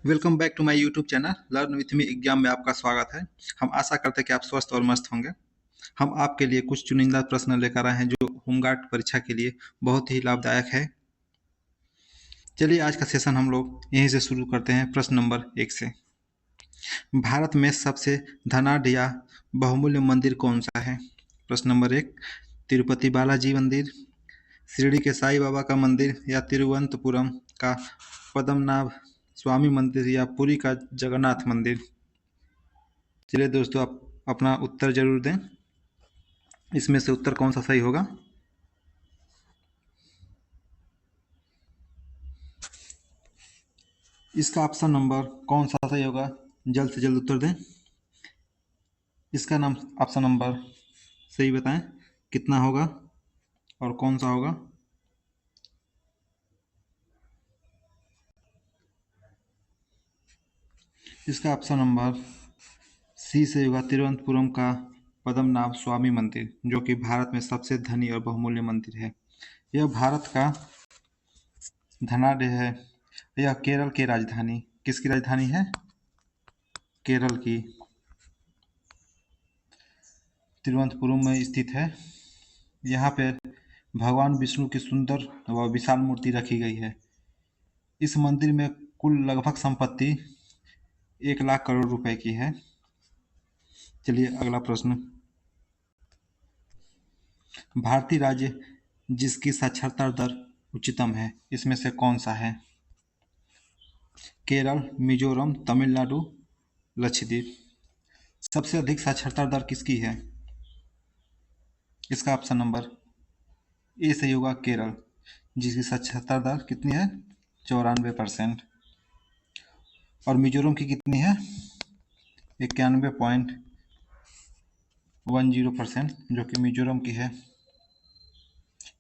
Welcome back to my YouTube channel learn with me exam में आपका स्वागत है। हम आशा करते हैं कि आप स्वस्थ और मस्त होंगे। हम आपके लिए कुछ चुनिंदा प्रश्न लेकर आए हैं जो होमगार्ड परीक्षा के लिए बहुत ही लाभदायक है। चलिए आज का सेशन हम लोग यहीं से शुरू करते हैं प्रश्न नंबर 1 से। भारत में सबसे धनाढ्य या बहुमूल्य मंदिर कौन सा है? प्रश्न नंबर 1, तिरुपति बालाजी मंदिर, शिरडी के साईं बाबा का मंदिर या तिरुवनंतपुरम का पद्मनाभ स्वामी मंदिर या पुरी का जगन्नाथ मंदिर। चलिए दोस्तों, आप अपना उत्तर जरूर दें। इसमें से उत्तर कौन सा सही होगा? इसका ऑप्शन नंबर कौन सा सही होगा? जल्द से जल्द उत्तर दें। इसका नाम ऑप्शन नंबर सही बताएं, कितना होगा और कौन सा होगा? इसका ऑप्शन नंबर सी सही होगा, तिरुवनंतपुरम का पद्मनाभ स्वामी मंदिर, जो कि भारत में सबसे धनी और बहुमूल्य मंदिर है। यह भारत का धनाढ्य है। यह केरल की राजधानी, किसकी राजधानी है? केरल की तिरुवनंतपुरम में स्थित है। यहाँ पे भगवान विष्णु की सुंदर व विशाल मूर्ति रखी गई है। इस मंदिर में कुल लगभग संपत्ति 1 लाख करोड़ रुपए की है। चलिए अगला प्रश्न। भारतीय राज्य जिसकी साक्षरता दर उच्चतम है, इसमें से कौन सा है? केरल, मिजोरम, तमिलनाडु, लक्षद्वीप। सबसे अधिक साक्षरता दर किसकी है? इसका ऑप्शन नंबर ए सही होगा, केरल, जिसकी साक्षरता दर कितनी है? 94%। और मिजोरम की कितनी है? 91.10%, जो कि मिजोरम की है।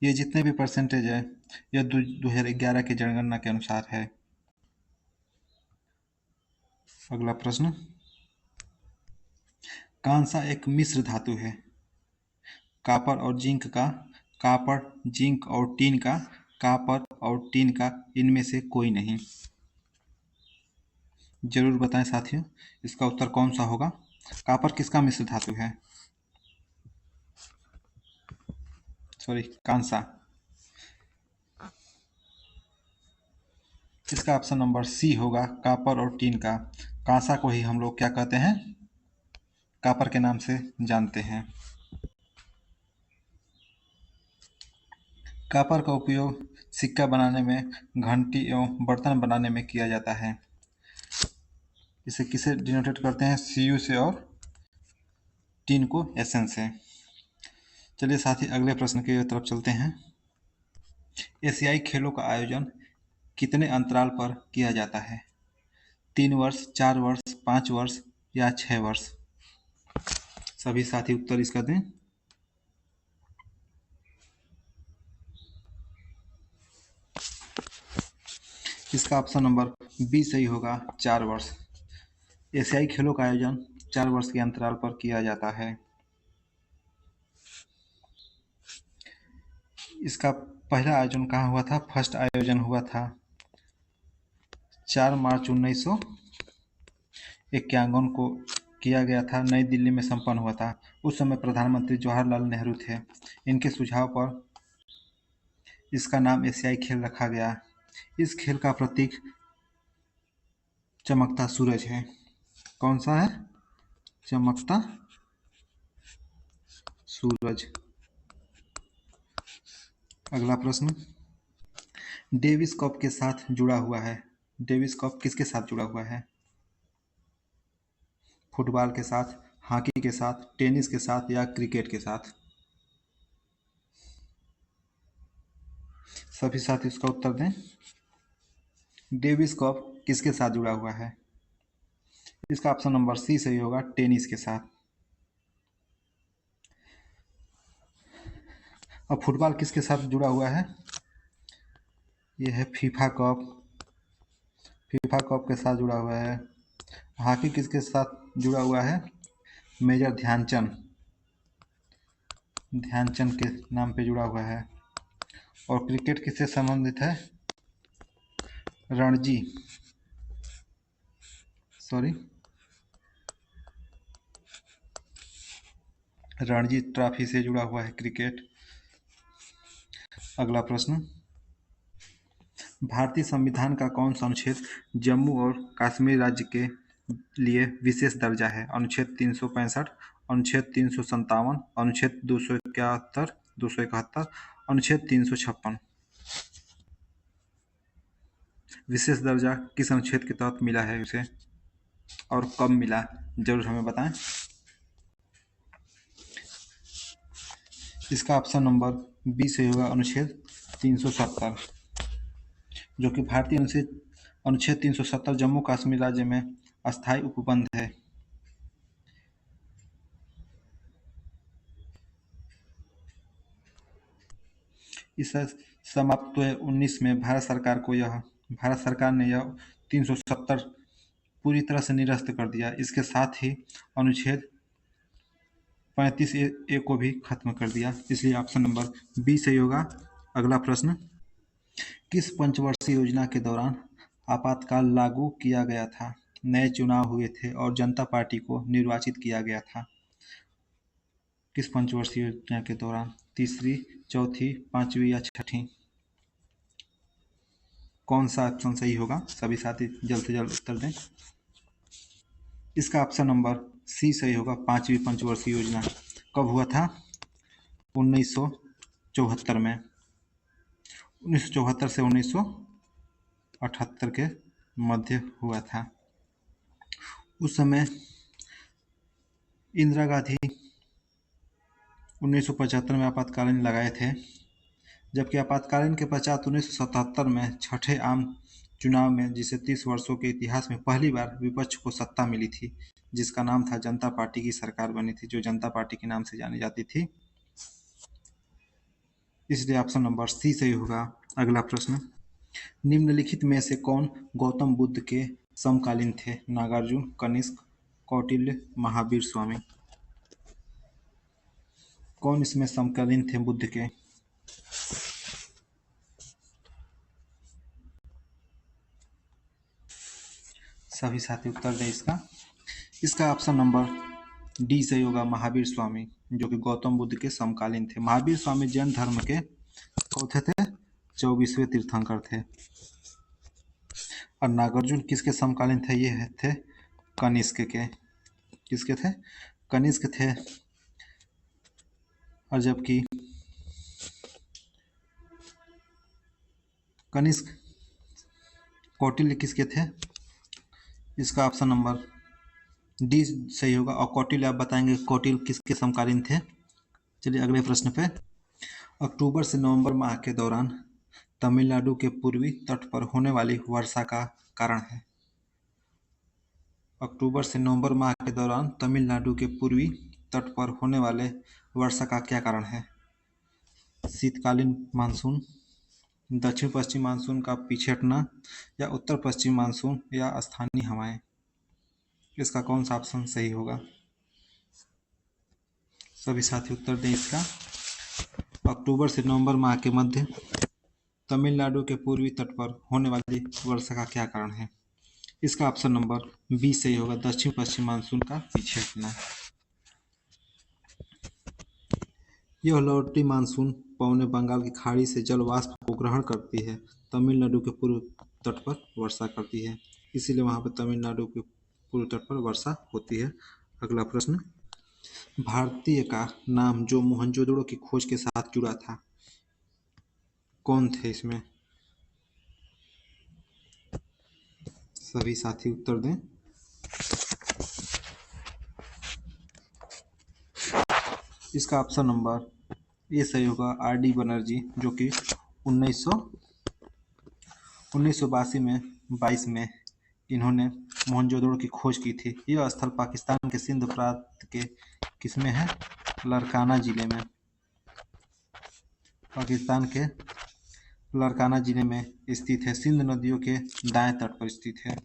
ये जितने भी परसेंटेज है, यह 2011 की जनगणना के अनुसार है। अगला प्रश्न। कांसा एक मिश्र धातु है। कॉपर और जिंक का, कॉपर, जिंक और टीन का, कॉपर और टीन का, इनमें से कोई नहीं। जरूर बताएं साथियों, इसका उत्तर कौन सा होगा? कॉपर किसका मिश्र धातु है? सॉरी, कांसा। इसका ऑप्शन नंबर सी होगा, कॉपर और टीन का। कांसा को ही हम लोग क्या कहते हैं? कॉपर के नाम से जानते हैं। कॉपर का उपयोग सिक्का बनाने में, घंटी एवं बर्तन बनाने में किया जाता है। इसे किसे डिनोटेट करते हैं? Cu से और टीन को Sn से। चलिए साथी अगले प्रश्न की तरफ चलते हैं। एशियाई खेलों का आयोजन कितने अंतराल पर किया जाता है? 3 वर्ष, 4 वर्ष, 5 वर्ष या 6 वर्ष? सभी साथी उत्तर इसका दें। इसका ऑप्शन नंबर बी सही होगा, 4 वर्ष। एशियाई खेलों का आयोजन 4 वर्ष के अंतराल पर किया जाता है। इसका पहला आयोजन कहाँ हुआ था? फर्स्ट आयोजन हुआ था 4 मार्च 1951 को किया गया था, नई दिल्ली में संपन्न हुआ था। उस समय प्रधानमंत्री जवाहरलाल नेहरू थे। इनके सुझाव पर इसका नाम एशियाई खेल रखा गया। इस खेल का प्रतीक चमकता सूरज है। कौन सा है? चमकता सूरज। अगला प्रश्न। डेविस कप के साथ जुड़ा हुआ है। डेविस कप किसके साथ जुड़ा हुआ है? फुटबॉल के साथ, हॉकी के साथ, टेनिस के साथ या क्रिकेट के साथ? सभी साथी इसका उत्तर दें। डेविस कप किसके साथ जुड़ा हुआ है? इसका ऑप्शन नंबर सी सही होगा, टेनिस के साथ। अब फुटबॉल किसके साथ जुड़ा हुआ है? यह है फीफा कप। फीफा कप के साथ जुड़ा हुआ है। हॉकी किसके साथ जुड़ा हुआ है? मेजर ध्यानचंद, ध्यानचंद के नाम पे जुड़ा हुआ है। और क्रिकेट किससे संबंधित है? रणजी, सॉरी, रणजी ट्रॉफी से जुड़ा हुआ है क्रिकेट। अगला प्रश्न, भारतीय संविधान का कौन सा अनुच्छेद जम्मू और कश्मीर राज्य के लिए विशेष दर्जा है? अनुच्छेद 365, अनुच्छेद 357, अनुच्छेद 271, 271, अनुच्छेद 356। विशेष दर्जा किस अनुच्छेद के तहत मिला है उसे और कब मिला, जरूर हमें बताएं। इसका ऑप्शन नंबर बी से होगा अनुच्छेद 370, जो कि भारतीय अनुच्छेद 370 जम्मू कश्मीर राज्य में अस्थायी उपबंध है। इस समाप्त 19 में भारत सरकार ने यह 370 पूरी तरह से निरस्त कर दिया। इसके साथ ही अनुच्छेद 35A को भी खत्म कर दिया, इसलिए ऑप्शन नंबर बी सही होगा। अगला प्रश्न, किस पंचवर्षीय योजना के दौरान आपातकाल लागू किया गया था? नए चुनाव हुए थे और जनता पार्टी को निर्वाचित किया गया था। किस पंचवर्षीय योजना के दौरान? तीसरी, चौथी, पांचवी या छठी? कौन सा ऑप्शन सही होगा? सभी साथी जल्द से जल्द उत्तर दें। इसका ऑप्शन नंबर सी सही होगा। पांचवी पंचवर्षीय योजना कब हुआ था? 1974 में। 1974 से 1978 के मध्य हुआ था। उस समय इंदिरा गांधी 1975 में आपातकालीन लगाए थे, जबकि आपातकालीन के पश्चात 1977 में छठे आम चुनाव में, जिसे 30 वर्षों के इतिहास में पहली बार विपक्ष को सत्ता मिली थी, जिसका नाम था जनता पार्टी की सरकार बनी थी, जो जनता पार्टी के नाम से जानी जाती थी। इसलिए ऑप्शन नंबर सी सही होगा। अगला प्रश्न, निम्नलिखित में से कौन गौतम बुद्ध के समकालीन थे? नागार्जुन, कनिष्क, कौटिल्य, महावीर स्वामी। कौन इसमें समकालीन थे बुद्ध के? सभी साथी उत्तर दें इसका ऑप्शन नंबर डी सही होगा। महावीर स्वामी, जो कि गौतम बुद्ध के समकालीन थे। महावीर स्वामी जैन धर्म के चौथे थे, 24वें तीर्थंकर थे। और नागार्जुन किसके समकालीन थे? ये थे कनिष्क के। किसके थे? कनिष्क थे। और जबकि कनिष्क, कौटिल्य किसके थे? इसका ऑप्शन नंबर डी सही होगा। और कौटिल्य आप बताएंगे कौटिल्य किसके समकालीन थे? चलिए अगले प्रश्न पे। अक्टूबर से नवंबर माह के दौरान तमिलनाडु के पूर्वी तट पर होने वाली वर्षा का कारण है। अक्टूबर से नवंबर माह के दौरान तमिलनाडु के पूर्वी तट पर होने वाले वर्षा का क्या कारण है? शीतकालीन मानसून, दक्षिण पश्चिम मानसून का पीछे हटना, या उत्तर पश्चिम मानसून, या स्थानीय हवाएं? इसका कौन सा ऑप्शन सही होगा? सभी साथी उत्तर दें इसका। अक्टूबर से नवंबर माह के मध्य तमिलनाडु के पूर्वी तट पर होने वाली वर्षा का क्या कारण है? इसका ऑप्शन नंबर बी सही होगा। दक्षिण पश्चिम मानसून का पीछे हटना। यह लौटी मानसून पौने बंगाल की खाड़ी से जल वाष्प को ग्रहण करती है, तमिलनाडु के पूर्व तट पर वर्षा करती है, इसीलिए वहां पर तमिलनाडु के पूर्व तट पर वर्षा होती है। अगला प्रश्न, भारतीय का नाम जो मोहनजोदड़ो की खोज के साथ जुड़ा था, कौन थे इसमें? सभी साथी उत्तर दें। इसका ऑप्शन नंबर ए सही होगा। आर.डी. बनर्जी, जो कि 1982 में 22 में इन्होंने मोहनजोदड़ो की खोज की थी। यह स्थल पाकिस्तान के सिंध प्रांत के किसमें है? लड़काना जिले में। पाकिस्तान के लड़काना जिले में स्थित है। सिंध नदियों के दाएं तट पर स्थित है।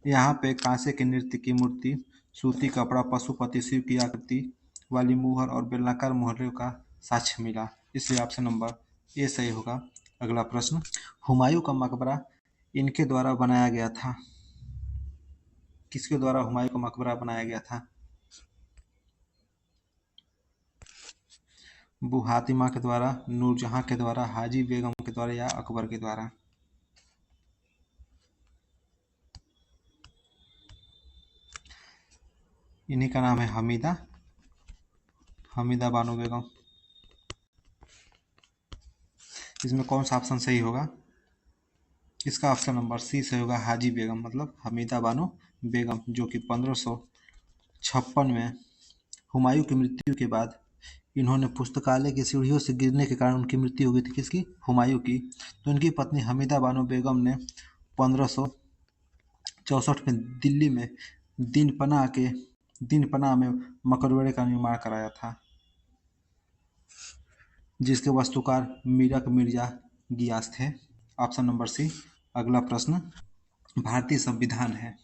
यहाँ पे कांसे के नृत्य की मूर्ति, सूती कपड़ा, पशुपति शिव की आकृति वाली मुहर और बेलनाकार मुहर्रों का साक्ष्य मिला, इसलिए ऑप्शन नंबर ए सही होगा। अगला प्रश्न, हुमायूं का मकबरा इनके द्वारा बनाया गया था। किसके द्वारा हुमायूं का मकबरा बनाया गया था? अबू हातिमा के द्वारा, नूरजहां के द्वारा, हाजी बेगम के द्वारा या अकबर के द्वारा? इन्हीं का नाम है हमीदा बानो बेगम। इसमें कौन सा ऑप्शन सही होगा? इसका ऑप्शन नंबर सी सही होगा, हाजी बेगम, मतलब हमीदा बानो बेगम, जो कि 1556 में हुमायूं की मृत्यु के बाद इन्होंने पुस्तकालय की सीढ़ियों से गिरने के कारण उनकी मृत्यु हो गई थी। किसकी? हुमायूं की। तो इनकी पत्नी हमीदा बानो बेगम ने 1564 में दिल्ली में दीनपनाह में मकबरे का निर्माण कराया था, जिसके वास्तुकार मीरक मिर्जा गियास थे। Option number C. अगला प्रश्न, भारतीय संविधान है,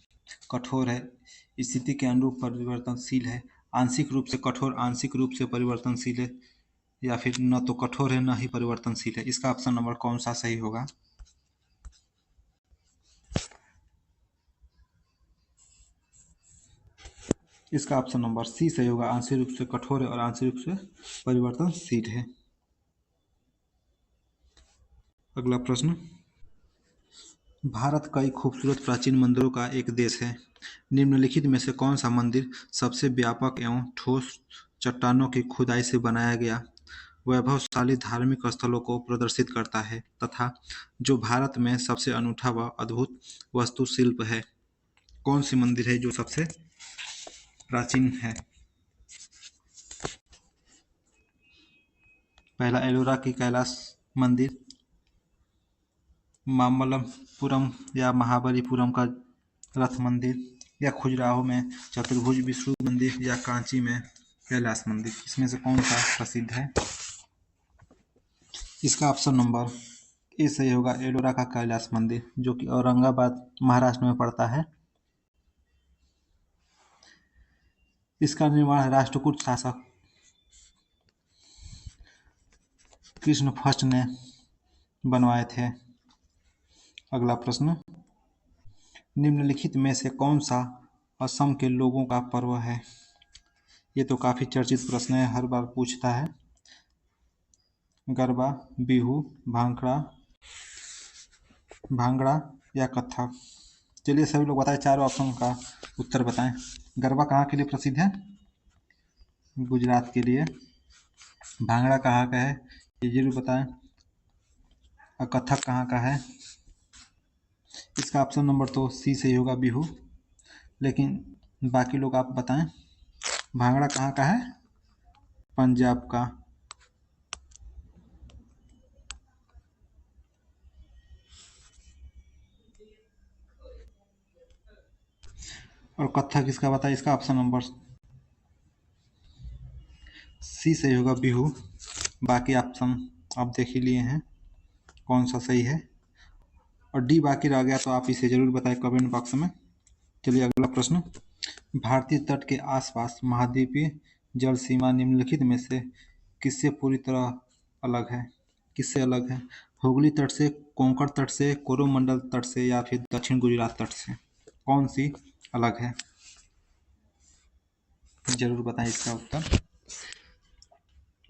कठोर है, स्थिति के अनुरूप परिवर्तनशील है, आंशिक रूप से कठोर, आंशिक रूप से परिवर्तनशील है, या फिर न तो कठोर है न ही परिवर्तनशील है? इसका ऑप्शन नंबर कौन सा सही होगा? इसका ऑप्शन नंबर सी सही होगा, आंशिक रूप से कठोर है और आंशिक रूप से परिवर्तनशील है। अगला प्रश्न, भारत कई खूबसूरत प्राचीन मंदिरों का एक देश है। निम्नलिखित में से कौन सा मंदिर सबसे व्यापक एवं ठोस चट्टानों की खुदाई से बनाया गया वैभवशाली धार्मिक स्थलों को प्रदर्शित करता है तथा जो भारत में सबसे अनूठा व अद्भुत वास्तुशिल्प है? कौन सी मंदिर है जो सबसे प्राचीन है? पहला एलोरा की कैलाश मंदिर, मामल्लपुरम या महाबलीपुरम का रथ मंदिर, या खजुराहो में चतुर्भुज विष्णु मंदिर, या कांची में कैलाश मंदिर? इसमें से कौन सा प्रसिद्ध है? इसका ऑप्शन नंबर ए सही होगा, एलोरा का कैलाश मंदिर, जो कि औरंगाबाद महाराष्ट्र में पड़ता है। इसका निर्माण राष्ट्रकूट शासक कृष्ण फर्स्ट ने बनवाए थे। अगला प्रश्न, निम्नलिखित में से कौन सा असम के लोगों का पर्व है? ये तो काफी चर्चित प्रश्न है, हर बार पूछता है। गरबा, बिहू, भांगड़ा या कथक? चलिए सभी लोग बताएं, चारों ऑप्शन का उत्तर बताएं। गरबा कहाँ के लिए प्रसिद्ध है? गुजरात के लिए। भांगड़ा कहाँ का है? ये जरूर बताएं। और कथक कहाँ का है? इसका ऑप्शन नंबर तो सी सही होगा, बिहू। लेकिन बाकी लोग आप बताएं, भांगड़ा कहाँ का है? पंजाब का। और कथक किसका बताइए? इसका ऑप्शन नंबर सी सही होगा, बिहू। बाकी ऑप्शन आप देख ही लिए हैं कौन सा सही है, और डी बाकी रह गया तो आप इसे जरूर बताएं कमेंट बॉक्स में। चलिए अगला प्रश्न, भारतीय तट के आसपास महाद्वीपीय जल सीमा निम्नलिखित में से किससे पूरी तरह अलग है? किससे अलग है? हुगली तट से, कोंकण तट से, कोरोमंडल तट से, या फिर दक्षिण गुजरात तट से? कौन सी अलग है? जरूर बताएं इसका उत्तर।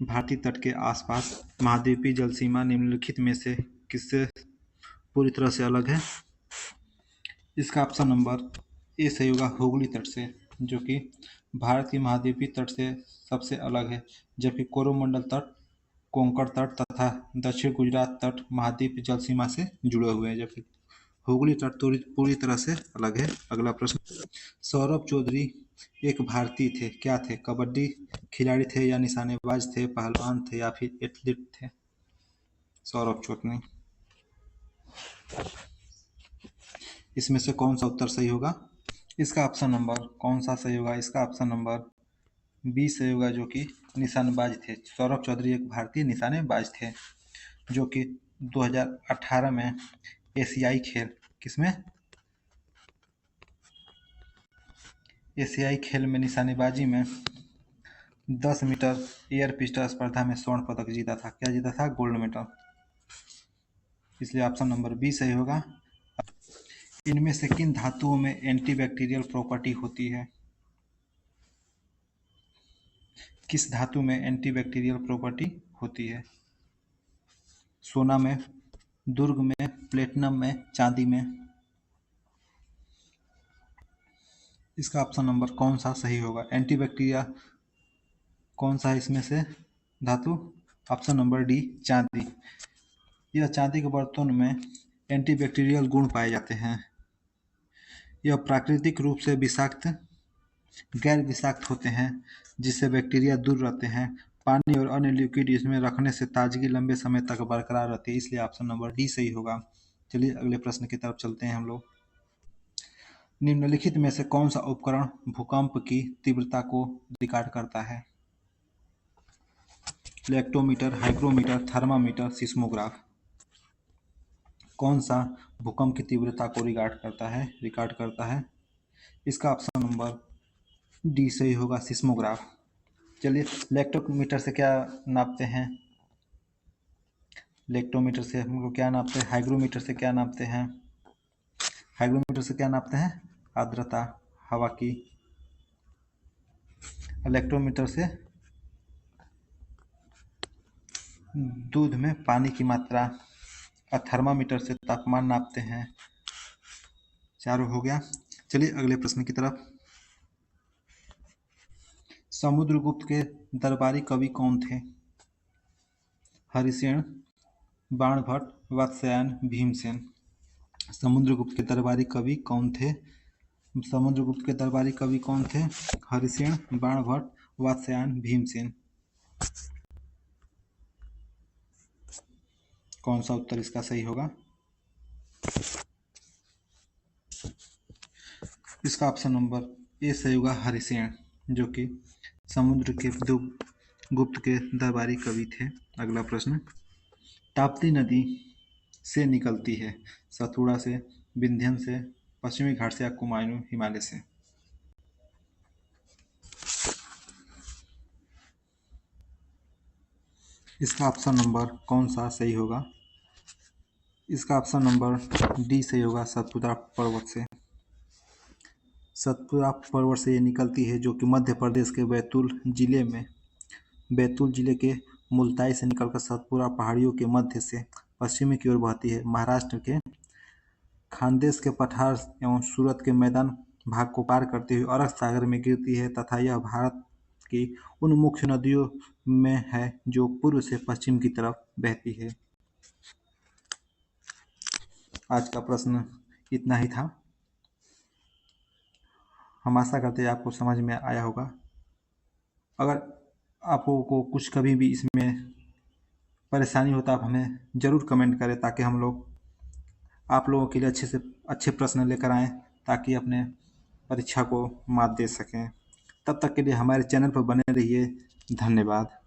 भारतीय तट के आसपास महाद्वीपीय जल सीमा निम्नलिखित में से किससे पूरी तरह से अलग है? इसका ऑप्शन नंबर ए सही होगा, हुगली तट से, जो कि भारत की महाद्वीपीय तट से सबसे अलग है, जबकि कोरोमंडल तट, कोंकण तट तथा दक्षिण गुजरात तट महाद्वीप जल सीमा से जुड़े हुए हैं, जबकि हुगली तट पूरी तरह से अलग है। अगला प्रश्न, सौरभ चौधरी एक भारतीय थे, क्या थे? कबड्डी खिलाड़ी थे, या निशानेबाज थे, पहलवान थे, या फिर एथलीट थे? सौरभ चौधरी। इसमें से कौन सा उत्तर सही होगा? इसका ऑप्शन नंबर कौन सा सही होगा? इसका ऑप्शन नंबर बी सही होगा, जो कि निशानेबाज थे। सौरभ चौधरी एक भारतीय निशानेबाज थे, जो कि 2018 में एशियाई खेल, किसमें? एशियाई खेल में निशानेबाजी में 10 मीटर एयर पिस्टल स्पर्धा में स्वर्ण पदक जीता था। क्या जीता था? Gold medal. इसलिए ऑप्शन नंबर बी सही होगा। इनमें से किन धातुओं में एंटीबैक्टीरियल प्रॉपर्टी होती है? किस धातु में एंटीबैक्टीरियल प्रॉपर्टी होती है? सोना में, दुर्ग में, प्लेटिनम में, चांदी में? इसका ऑप्शन नंबर कौन सा सही होगा? एंटीबैक्टीरिया कौन सा है इसमें से धातु? ऑप्शन नंबर डी, चांदी। यह चांदी के बर्तन में एंटीबैक्टीरियल गुण पाए जाते हैं। यह प्राकृतिक रूप से विषाक्त गैर विषाक्त होते हैं, जिससे बैक्टीरिया दूर रहते हैं। पानी और अन्य लिक्विड इसमें रखने से ताजगी लंबे समय तक बरकरार रहती है, इसलिए ऑप्शन नंबर डी सही होगा। चलिए अगले प्रश्न की तरफ चलते हैं हम लोग। निम्नलिखित में से कौन सा उपकरण भूकंप की तीव्रता को रिकॉर्ड करता है? Lactometer, hygrometer, thermometer, seismograph? कौन सा भूकंप की तीव्रता को रिकॉर्ड करता है? इसका ऑप्शन नंबर डी सही होगा, सिस्मोग्राफ। चलिए लेक्टोमीटर से क्या नापते हैं? लेक्टोमीटर से हम लोग क्या नापते हैं? हाइग्रोमीटर से क्या नापते हैं? हाइग्रोमीटर से क्या नापते हैं? आर्द्रता हवा की। इलेक्ट्रोमीटर से दूध में पानी की मात्रा। और थर्मामीटर से तापमान नापते हैं। चारों हो गया। चलिए अगले प्रश्न की तरफ। समुद्रगुप्त के दरबारी कवि कौन थे? हरिसेन, बाणभट्ट, वात्स्यायन, भीमसेन? समुद्रगुप्त के दरबारी कवि कौन थे? समुद्रगुप्त के दरबारी कवि कौन थे? हरिसेन, बाणभट्ट, वात्स्यायन, भीमसेन? कौन सा उत्तर इसका सही होगा? इसका ऑप्शन नंबर ए सही होगा, हरिसेन, जो कि समुद्र के गुप्त के दरबारी कवि थे। अगला प्रश्न। ताप्ती नदी से निकलती है सतपुड़ा से, विंध्य से, पश्चिमी घाट से या कुमायूं हिमालय से? इसका ऑप्शन नंबर कौन सा सही होगा? इसका ऑप्शन नंबर डी सही होगा, सतपुड़ा पर्वत से। सतपुड़ा पर्वत से ये निकलती है, जो कि मध्य प्रदेश के बैतूल जिले के मुल्ताई से निकलकर सतपुड़ा पहाड़ियों के मध्य से पश्चिमी की ओर बहती है। महाराष्ट्र के खानदेश के पठार एवं सूरत के मैदान भाग को पार करते हुए अरब सागर में गिरती है तथा यह भारत की उन मुख्य नदियों में है जो पूर्व से पश्चिम की तरफ बहती है। आज का प्रश्न इतना ही था। हम आशा करते हैं आपको समझ में आया होगा। अगर आपको को कुछ कभी भी इसमें परेशानी हो तो आप हमें ज़रूर कमेंट करें, ताकि हम लोग आप लोगों के लिए अच्छे से अच्छे प्रश्न लेकर आएँ, ताकि अपने परीक्षा को मात दे सकें। तब तक के लिए हमारे चैनल पर बने रहिए। धन्यवाद।